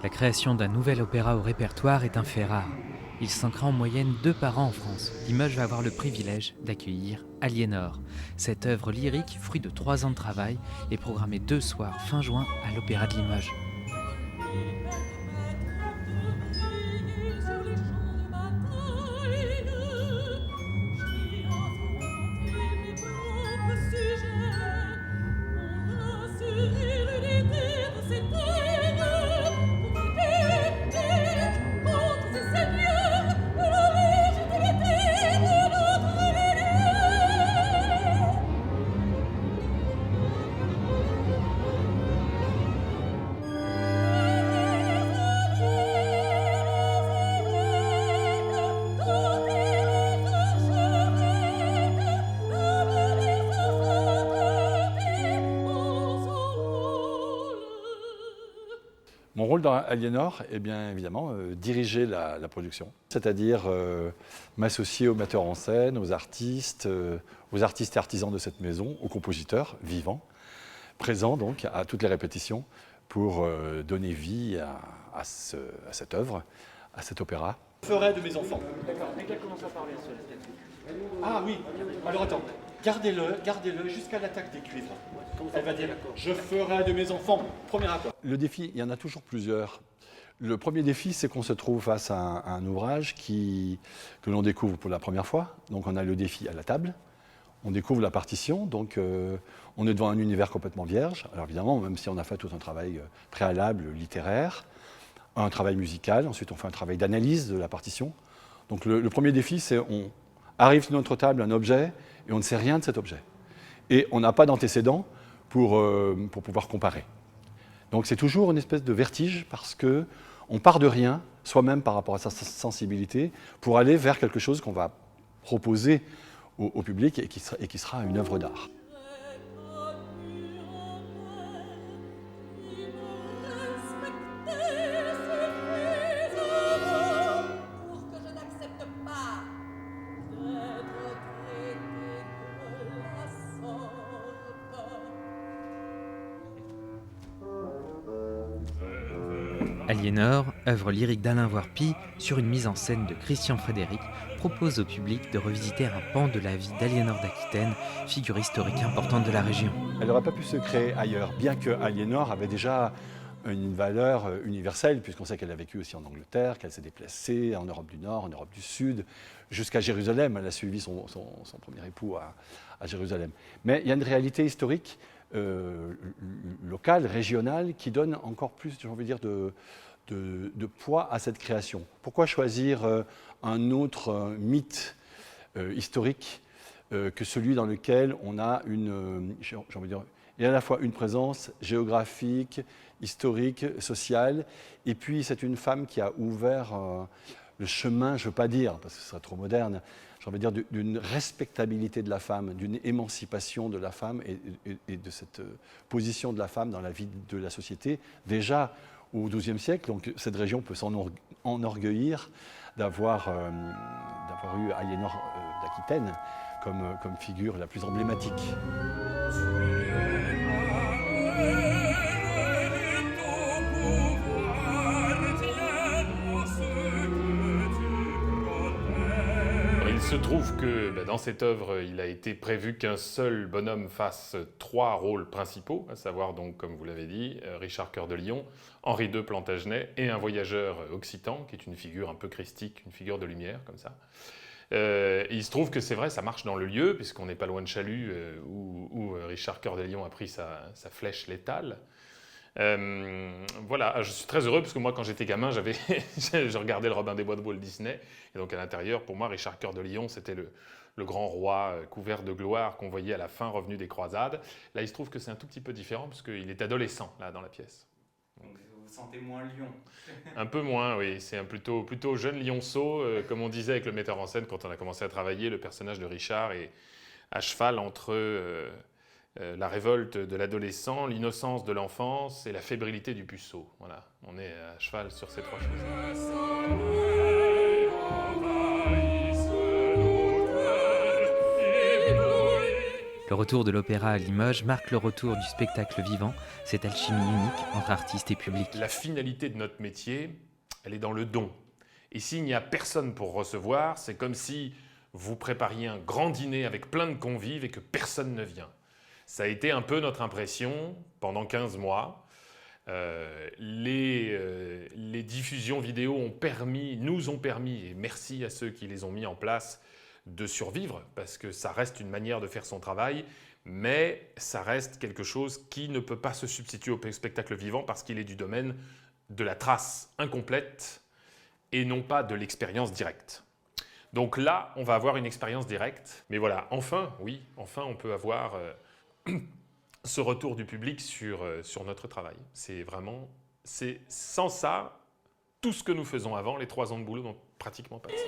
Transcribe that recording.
La création d'un nouvel opéra au répertoire est un fait rare. Il s'en crée en moyenne 2 par an en France. Limoges va avoir le privilège d'accueillir Aliénor. Cette œuvre lyrique, fruit de 3 ans de travail, est programmée 2 soirs fin juin à l'Opéra de Limoges. Mon rôle dans Aliénor est bien évidemment diriger la production, c'est-à-dire m'associer aux metteurs en scène, aux artistes et artisans de cette maison, aux compositeurs vivants, présents donc à toutes les répétitions pour donner vie à cette œuvre, à cet opéra. Je ferai de mes enfants. D'accord, dès qu'elle commence à parler, elle se laisse là-dessus. Ah oui, alors attends, gardez-le jusqu'à l'attaque des cuivres. Elle va dire, je ferai de mes enfants. Premier accord. Le défi, il y en a toujours plusieurs. Le premier défi, c'est qu'on se trouve face à un ouvrage que l'on découvre pour la première fois. Donc on a le défi à la table, on découvre la partition, donc on est devant un univers complètement vierge. Alors évidemment, même si on a fait tout un travail préalable, littéraire, un travail musical, ensuite on fait un travail d'analyse de la partition. Donc le premier défi, c'est on arrive sur notre table un objet et on ne sait rien de cet objet. Et on n'a pas d'antécédent pour pouvoir comparer. Donc c'est toujours une espèce de vertige parce qu'on part de rien, soi-même par rapport à sa sensibilité, pour aller vers quelque chose qu'on va proposer au public et qui sera une œuvre d'art. Aliénor, œuvre lyrique d'Alain Voirpy sur une mise en scène de Christian Frédéric, propose au public de revisiter un pan de la vie d'Aliénor d'Aquitaine, figure historique importante de la région. Elle n'aurait pas pu se créer ailleurs, bien que Aliénor avait déjà une valeur universelle, puisqu'on sait qu'elle a vécu aussi en Angleterre, qu'elle s'est déplacée en Europe du Nord, en Europe du Sud, jusqu'à Jérusalem. Elle a suivi son premier époux à Jérusalem. Mais il y a une réalité historique locale, régionale, qui donne encore plus, j'ai envie de dire, de poids à cette création. Pourquoi choisir un autre mythe historique que celui dans lequel on a j'ai envie de dire, il y a à la fois une présence géographique, historique, sociale, et puis c'est une femme qui a ouvert le chemin, je ne veux pas dire, parce que ce serait trop moderne, j'ai envie de dire d'une respectabilité de la femme, d'une émancipation de la femme et de cette position de la femme dans la vie de la société, déjà au XIIe siècle. Donc cette région peut s'enorgueillir d'avoir eu Aliénor d'Aquitaine comme figure la plus emblématique. Il se trouve que dans cette œuvre, il a été prévu qu'un seul bonhomme fasse 3 rôles principaux, à savoir donc, comme vous l'avez dit, Richard Cœur de Lion, Henri II Plantagenet et un voyageur occitan, qui est une figure un peu christique, une figure de lumière, comme ça. Et il se trouve que c'est vrai, ça marche dans le lieu, puisqu'on n'est pas loin de Chalut, où Richard Cœur de Lion a pris sa flèche létale. Voilà, je suis très heureux parce que moi quand j'étais gamin je regardais le Robin des Bois de Walt Disney et donc à l'intérieur pour moi Richard Cœur de Lion c'était le grand roi couvert de gloire qu'on voyait à la fin revenu des croisades. Là il se trouve que c'est un tout petit peu différent parce qu'il est adolescent là dans la pièce. Donc vous vous sentez moins lion. Un peu moins, oui, c'est un plutôt jeune lionceau, comme on disait avec le metteur en scène quand on a commencé à travailler, le personnage de Richard est à cheval entre la révolte de l'adolescent, l'innocence de l'enfance et la fébrilité du puceau. Voilà, on est à cheval sur ces 3 choses. Le retour de l'opéra à Limoges marque le retour du spectacle vivant, cette alchimie unique entre artistes et public. La finalité de notre métier, elle est dans le don. Et s'il n'y a personne pour recevoir, c'est comme si vous prépariez un grand dîner avec plein de convives et que personne ne vient. Ça a été un peu notre impression pendant 15 mois. Les diffusions vidéo nous ont permis, et merci à ceux qui les ont mis en place, de survivre, parce que ça reste une manière de faire son travail, mais ça reste quelque chose qui ne peut pas se substituer au spectacle vivant parce qu'il est du domaine de la trace incomplète et non pas de l'expérience directe. Donc là, on va avoir une expérience directe, mais voilà, enfin on peut avoir ce retour du public sur notre travail. Sans ça, tout ce que nous faisons avant, les 3 ans de boulot n'ont pratiquement pas de sens.